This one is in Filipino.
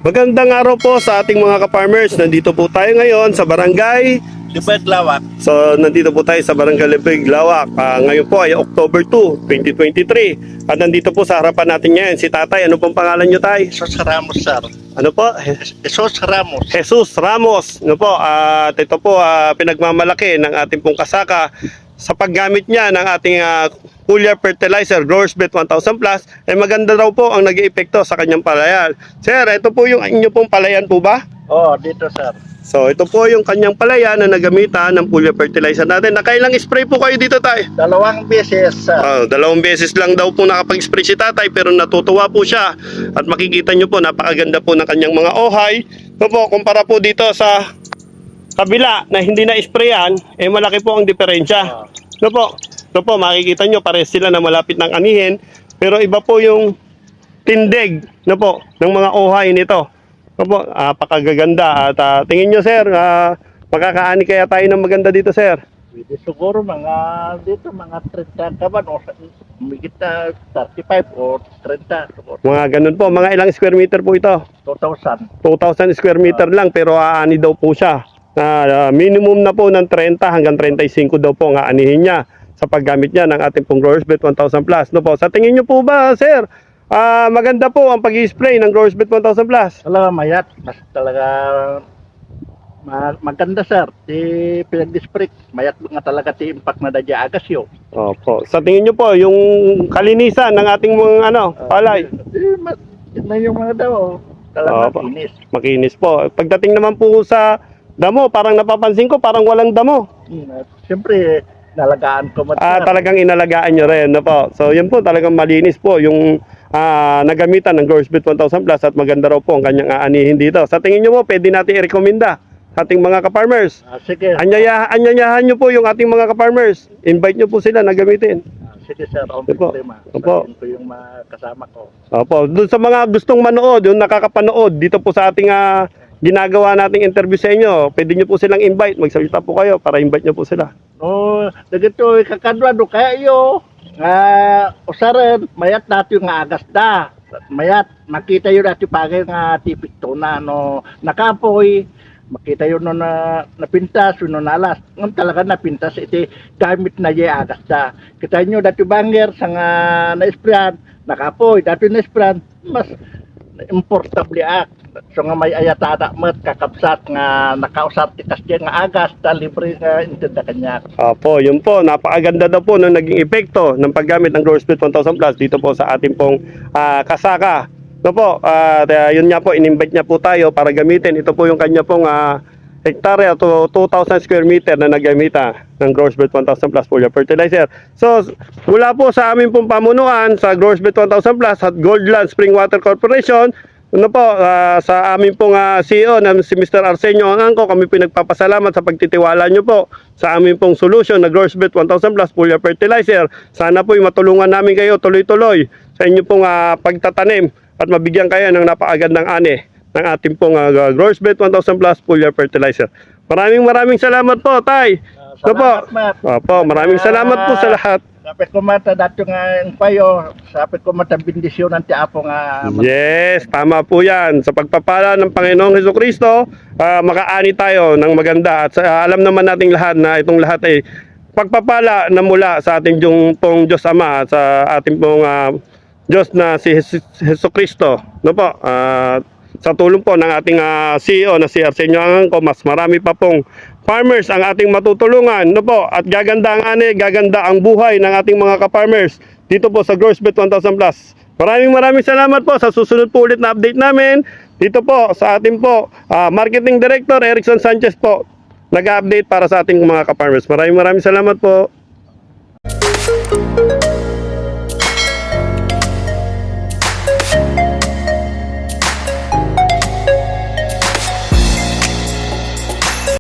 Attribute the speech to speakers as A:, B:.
A: Magandang araw po sa ating mga ka-farmers. Nandito po tayo ngayon sa Barangay
B: Libet Lawak.
A: So, nandito po tayo sa Barangay Libet Lawak. Ngayon po ay October 2, 2023. At nandito po sa harapan natin ngayon si Tatay. Ano pong pangalan nyo, Tay?
B: Jesus Ramos, sir.
A: Ano po?
B: Jesus Ramos.
A: Jesus Ramos. Ano po? At ito po pinagmamalaki ng ating pong kasaka sa paggamit niya ng ating foliar fertilizer, Growers Bet 1000 Plus, ay maganda raw po ang nag-iepekto sa kanyang palayan. Sir, ito po yung inyo pong palayan po ba?
B: Oh, dito, sir.
A: So, ito po yung kanyang palayan na nagamitan ng foliar fertilizer natin. Nakailang spray po kayo dito, Tay?
B: 2 beses, sir.
A: 2 beses lang daw po nakapag-spray si Tatay, pero natutuwa po siya. At makikita nyo po, napakaganda po ng kanyang mga ohay. Ito po, kumpara po dito sa kabila na hindi na-sprayan, eh malaki po ang diferensya. Ito po, makikita nyo, pares sila na malapit ng anihin. Pero iba po yung tindig ng mga ohay nito. Napakagaganda. At tingin nyo, sir, makakaani kaya tayo ng maganda dito, sir?
B: Pwede siguro mga 30 kaban o umigit na 35 o 30 siguro.
A: Mga ganun po. Mga ilang square meter po ito?
B: 2,000.
A: 2,000 square meter lang, pero aani daw po siya. Minimum na po ng 30 hanggang 35 daw po ang aanihin niya sa paggamit niya ng ating pong Growers Bet 1000 Plus. Sa tingin nyo po ba, sir, maganda po ang pag-i-spray ng Growers Bet 1000 Plus?
B: Talaga mayat. Mas talaga maganda, sir. Di pinag-disprik. Mayat nga talaga ti impact na dadya agas yun.
A: Opo. Sa tingin nyo po, yung kalinisan ng ating mga palay?
B: Na yung mga daw. Talaga
A: Opo.
B: kinis.
A: Makinis po. Pagdating naman po sa damo, parang napapansin ko, parang walang damo.
B: Siyempre, nalagaan ko man.
A: Talagang inalagaan nyo rin. So, yun po, talagang malinis po yung nagamitan ng Growers Bet 1000 Plus at maganda raw po ang kanyang aanihin dito. Sa tingin nyo po, pwede natin i-recommenda sa ating mga ka-farmers.
B: Sige.
A: Anyayahan nyo po yung ating mga ka-farmers. Invite nyo po sila na gamitin.
B: Sige, sir.
A: Opo.
B: Problema.
A: Opo.
B: Sabihin ko yung mga kasama ko.
A: Opo. Doon sa mga gustong manood, yung nakakapanood dito po sa ating ginagawa nating interview sa inyo, pwede nyo po silang invite. Magsalita po kayo para invite nyo po sila.
B: No, dagito kakadwa do kaya yo. Usaran mayat natin nga agas da. Mayat makita yun natin pagay nga tipik to na no nakapoy. Makita yun no na napintas no nalas. Ngam talaga napintas iti gamit na ye agas da. Kita nyo dati banger sa nga na-sprayan, nakapoy dati na-sprayan mas importable ak. So nga may ayatada mat kakabsat nga nakausap ti kasya nga agas ta libre nga intinda kanya.
A: Opo, yun po. Napakaganda daw po ng naging epekto ng paggamit ng Growers Bet 1000 Plus dito po sa ating pong kasaka. Ito po, yun nga po, in-invite niya po tayo para gamitin. Ito po yung kanya pong hektarya to 2,000 square meter na nagamita ng Growers Bet 1000 Plus foliar fertilizer. So, mula po sa aming pong pamunuan sa Growers Bet 1000 Plus at Goldland Springwater Corporation, sa aming pong CEO na si Mr. Arsenio Angangco, kami pinagpapasalamat sa pagtitiwala nyo po sa aming pong solution na Growers Bet 1000 Plus foliar fertilizer. Sana po matulungan namin kayo tuloy-tuloy sa inyo pong pagtatanim at mabigyan kayo ng napakagandang ani ng ating pong Growers Bet 1000 Plus foliar fertilizer. Maraming salamat po, Tay.
B: Salamat, Mat.
A: Opo, maraming salamat po sa lahat.
B: Sapit ko mata dato nga ang payo, sapit ko mata bendisyon ng tiapo nga.
A: Yes, tama po yan. Sa pagpapala ng Panginoong Jesucristo, makaani tayo ng maganda. At alam naman nating lahat na itong lahat ay pagpapala na mula sa ating pong Diyos Ama at sa ating pong Diyos na si Jesucristo. Sa tulong po ng ating CEO na si Arsenio Angangco, mas marami pa pong farmers ang ating matutulungan, at gaganda ang ani, gaganda ang buhay ng ating mga ka-farmers dito po sa Growers Bet 1000 Plus. Maraming salamat po sa susunod po ulit na update namin dito po sa ating po Marketing Director Erickson Sanchez po, nag-update para sa ating mga ka-farmers. Maraming salamat po.